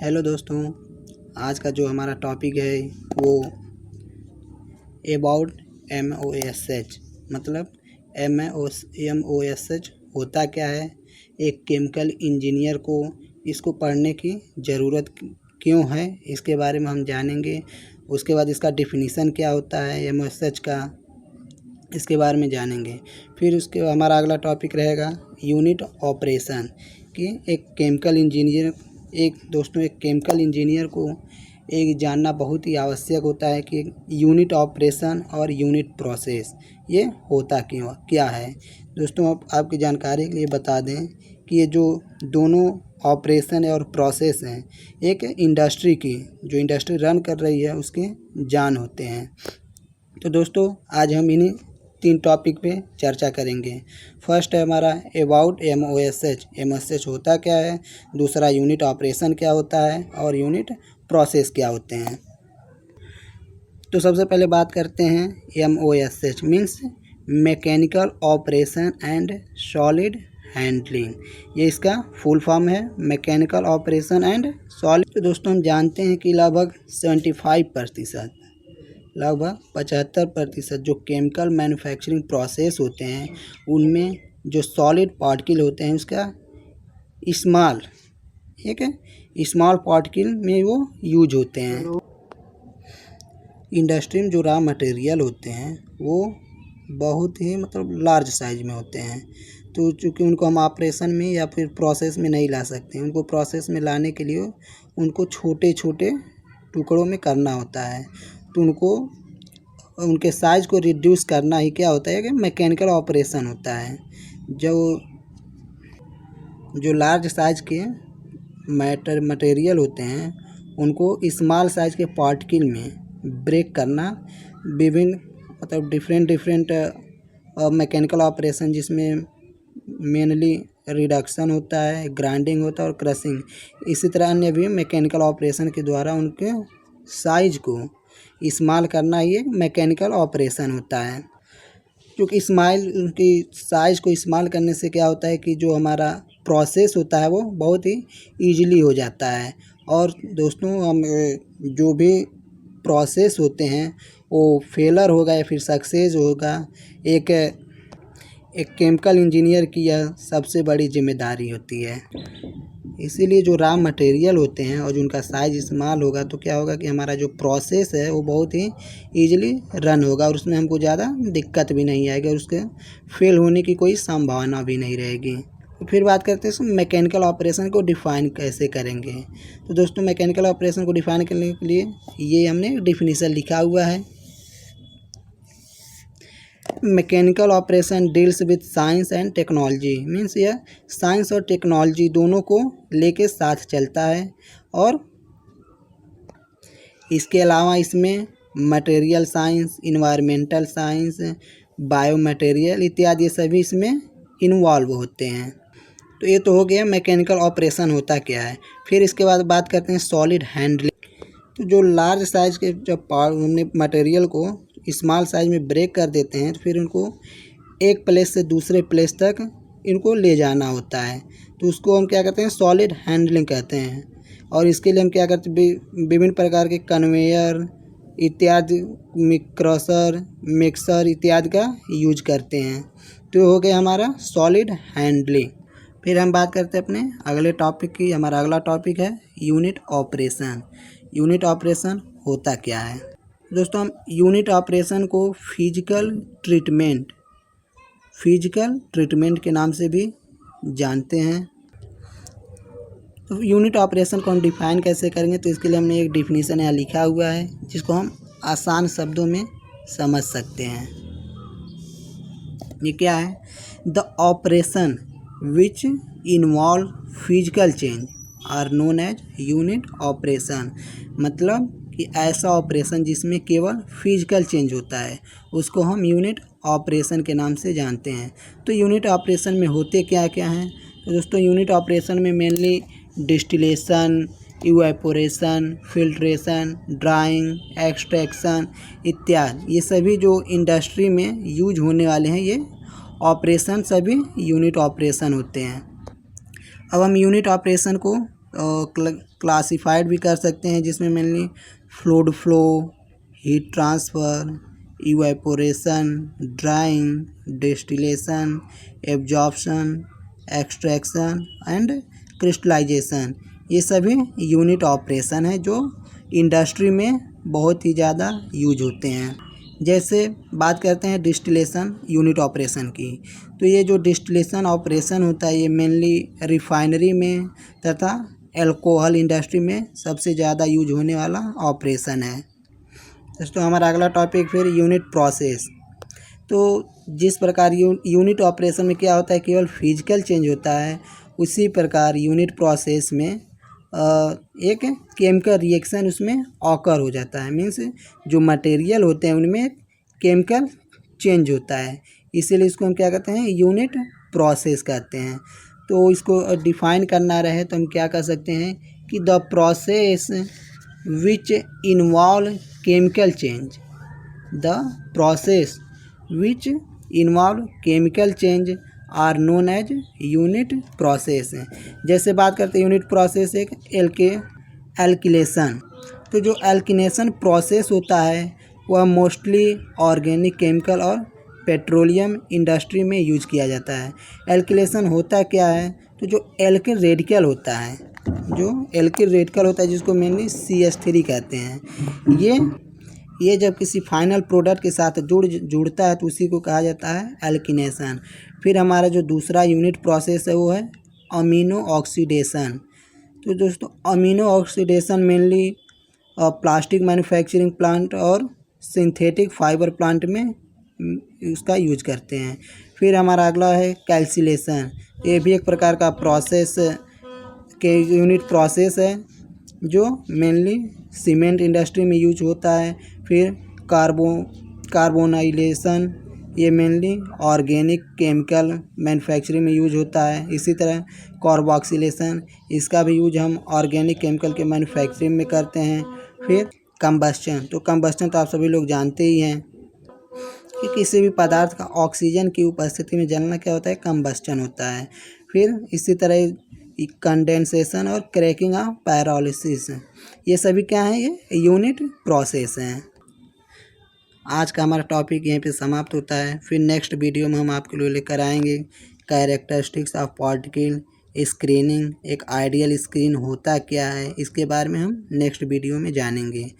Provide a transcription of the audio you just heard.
Hello दोस्तों, आज का जो हमारा टॉपिक है वो अबाउट MOSH मतलब MOSH होता क्या है, एक केमिकल इंजीनियर को इसको पढ़ने की ज़रूरत क्यों है, इसके बारे में हम जानेंगे। उसके बाद इसका डिफिनीसन क्या होता है MOSH का, इसके बारे में जानेंगे। फिर उसके हमारा अगला टॉपिक रहेगा यूनिट ऑपरेशन कि एक केमिकल इंजीनियर को एक जानना बहुत ही आवश्यक होता है कि यूनिट ऑपरेशन और यूनिट प्रोसेस ये होता क्या है। दोस्तों, आपकी जानकारी के लिए बता दें कि ये जो दोनों ऑपरेशन और प्रोसेस हैं, एक इंडस्ट्री की जो इंडस्ट्री रन कर रही है उसके जान होते हैं। तो दोस्तों, आज हम इन्हीं 3 टॉपिक पे चर्चा करेंगे। फर्स्ट है हमारा अबाउट MOSH होता क्या है, दूसरा यूनिट ऑपरेशन क्या होता है और यूनिट प्रोसेस क्या होते हैं। तो सबसे पहले बात करते हैं MOSH means mechanical operation and solid handling. ये इसका फुल फॉर्म है, मैकेनिकल ऑपरेशन एंड सॉलिड। तो दोस्तों, हम जानते हैं कि लगभग 75% जो केमिकल मैन्युफैक्चरिंग प्रोसेस होते हैं उनमें जो सॉलिड पार्टिकल होते हैं उसका स्मॉल पार्टिकल में वो यूज होते हैं। इंडस्ट्री में जो रॉ मटेरियल होते हैं वो बहुत ही लार्ज साइज में होते हैं, तो चूँकि उनको हम ऑपरेशन में या फिर प्रोसेस में नहीं ला सकते, उनको प्रोसेस में लाने के लिए उनको छोटे छोटे टुकड़ों में करना होता है। तो उनके साइज़ को रिड्यूस करना ही क्या होता है कि मैकेनिकल ऑपरेशन होता है। जो लार्ज साइज के मटेरियल होते हैं उनको स्मॉल साइज के पार्टिकल में ब्रेक करना विभिन्न डिफरेंट मैकेनिकल ऑपरेशन, जिसमें मेनली रिडक्शन होता है, ग्राइंडिंग होता है और क्रशिंग। इसी तरह अन्य भी मैकेनिकल ऑपरेशन के द्वारा उनके साइज को स्मॉल करना ही एक मैकेनिकल ऑपरेशन होता है। क्योंकि उनकी साइज़ को स्मॉल करने से क्या होता है कि जो हमारा प्रोसेस होता है वो बहुत ही ईजिली हो जाता है। और दोस्तों, हम जो भी प्रोसेस होते हैं वो फेलर होगा या फिर सक्सेस होगा, एक केमिकल इंजीनियर की यह सबसे बड़ी जिम्मेदारी होती है। इसीलिए जो रॉ मटेरियल होते हैं और जो उनका साइज स्मॉल होगा तो क्या होगा कि हमारा जो प्रोसेस है वो बहुत ही ईजिली रन होगा और उसमें हमको ज़्यादा दिक्कत भी नहीं आएगी और उसके फेल होने की कोई संभावना भी नहीं रहेगी। तो फिर बात करते हैं मैकेनिकल ऑपरेशन को डिफ़ाइन कैसे करेंगे। तो दोस्तों, मैकेनिकल ऑपरेशन को डिफ़ाइन करने के लिए ये हमने डिफिनीसन लिखा हुआ है। Mechanical operation deals with science and technology means यह साइंस और टेक्नोलॉजी दोनों को लेके साथ चलता है। और इसके अलावा इसमें material science, environmental science, biomaterial इत्यादि ये सभी इसमें इन्वॉल्व होते हैं। तो ये तो हो गया मैकेनिकल ऑपरेशन होता क्या है। फिर इसके बाद बात करते हैं सॉलिड हैंडलिंग। तो जो लार्ज साइज के जब मटेरियल को स्मॉल साइज में ब्रेक कर देते हैं तो फिर उनको एक प्लेस से दूसरे प्लेस तक इनको ले जाना होता है, तो उसको हम क्या कहते हैं, सॉलिड हैंडलिंग कहते हैं। और इसके लिए हम क्या करते हैं, विभिन्न प्रकार के कन्वेयर इत्यादि, क्रशर, मिक्सर इत्यादि का यूज करते हैं। तो हो गया हमारा सॉलिड हैंडलिंग। फिर हम बात करते हैं अपने अगले टॉपिक की। हमारा अगला टॉपिक है यूनिट ऑपरेशन। यूनिट ऑपरेशन होता क्या है। दोस्तों, हम यूनिट ऑपरेशन को फिजिकल ट्रीटमेंट के नाम से भी जानते हैं। तो यूनिट ऑपरेशन को हम डिफाइन कैसे करेंगे, तो इसके लिए हमने एक डिफिनीसन यहाँ लिखा हुआ है जिसको हम आसान शब्दों में समझ सकते हैं। ये क्या है, the operation which involve physical change are known as unit operation. मतलब कि ऐसा ऑपरेशन जिसमें केवल फिजिकल चेंज होता है उसको हम यूनिट ऑपरेशन के नाम से जानते हैं। तो यूनिट ऑपरेशन में होते क्या क्या हैं, तो दोस्तों यूनिट ऑपरेशन में mainly distillation, evaporation, filtration, drawing, extraction इत्यादि ये सभी जो इंडस्ट्री में यूज होने वाले हैं ये ऑपरेशन सभी यूनिट ऑपरेशन होते हैं। अब हम यूनिट ऑपरेशन को क्लासिफाइड भी कर सकते हैं, जिसमें mainly fluid flow, heat transfer, evaporation, drying, distillation, absorption, extraction and crystallisation, ये सभी यूनिट ऑपरेशन है जो इंडस्ट्री में बहुत ही ज़्यादा यूज होते हैं। जैसे बात करते हैं डिस्टिलेशन यूनिट ऑपरेशन की, तो ये जो डिस्टिलेशन ऑपरेशन होता है ये मेनली रिफाइनरी में तथा अल्कोहल इंडस्ट्री में सबसे ज़्यादा यूज होने वाला ऑपरेशन है। दोस्तों हमारा अगला टॉपिक फिर यूनिट प्रोसेस। तो जिस प्रकार यूनिट ऑपरेशन में क्या होता है, केवल फिजिकल चेंज होता है, उसी प्रकार यूनिट प्रोसेस में एक केमिकल रिएक्शन उसमें ऑकर हो जाता है। मीन्स जो मटेरियल होते हैं उनमें केमिकल चेंज होता है, इसीलिए इसको हम क्या कहते हैं, यूनिट प्रोसेस कहते हैं। तो इसको डिफाइन करना रहे तो हम क्या कर सकते हैं कि the process which involve chemical change, the process which involve chemical change are known as unit process. जैसे बात करते हैं यूनिट प्रोसेस एक एल्किलेशन, तो जो एल्किनेशन प्रोसेस होता है वह मोस्टली ऑर्गेनिक केमिकल और पेट्रोलियम इंडस्ट्री में यूज किया जाता है। एल्किलेशन होता क्या है, तो जो एल्किल रेडिकल होता है, जो एल्किल रेडिकल होता है जिसको मेनली CH3 कहते हैं, ये जब किसी फाइनल प्रोडक्ट के साथ जुड़ता है तो उसी को कहा जाता है एल्किनेशन। फिर हमारा जो दूसरा यूनिट प्रोसेस है वो है अमीनो ऑक्सीडेशन। तो दोस्तों amino oxidation mainly plastic manufacturing plant और सिंथेटिक फाइबर प्लांट में उसका यूज करते हैं। फिर हमारा अगला है कैल्सिलेशन, ये भी एक प्रकार का प्रोसेस के यूनिट प्रोसेस है जो मेनली सीमेंट इंडस्ट्री में यूज होता है। फिर कार्बोनाइलेशन, ये मेनली ऑर्गेनिक केमिकल मैन्युफैक्चरिंग में यूज होता है। इसी तरह कार्बोक्सिलेशन, इसका भी यूज हम ऑर्गेनिक केमिकल के मैन्युफैक्चरिंग में करते हैं। फिर कंबस्चन, तो कंबस्चन तो आप सभी लोग जानते ही हैं कि किसी भी पदार्थ का ऑक्सीजन की उपस्थिति में जलना क्या होता है, कंबस्चन होता है। फिर इसी तरह कंडेंसेशन और क्रैकिंग ऑफ पायरोलिसिस, ये सभी क्या हैं, ये यूनिट प्रोसेस हैं। आज का हमारा टॉपिक यहीं पे समाप्त होता है। फिर नेक्स्ट वीडियो में हम आपके लिए लेकर आएंगे कैरेक्टरिस्टिक्स ऑफ पार्टिकल स्क्रीनिंग, एक आइडियल स्क्रीन होता क्या है, इसके बारे में हम नेक्स्ट वीडियो में जानेंगे।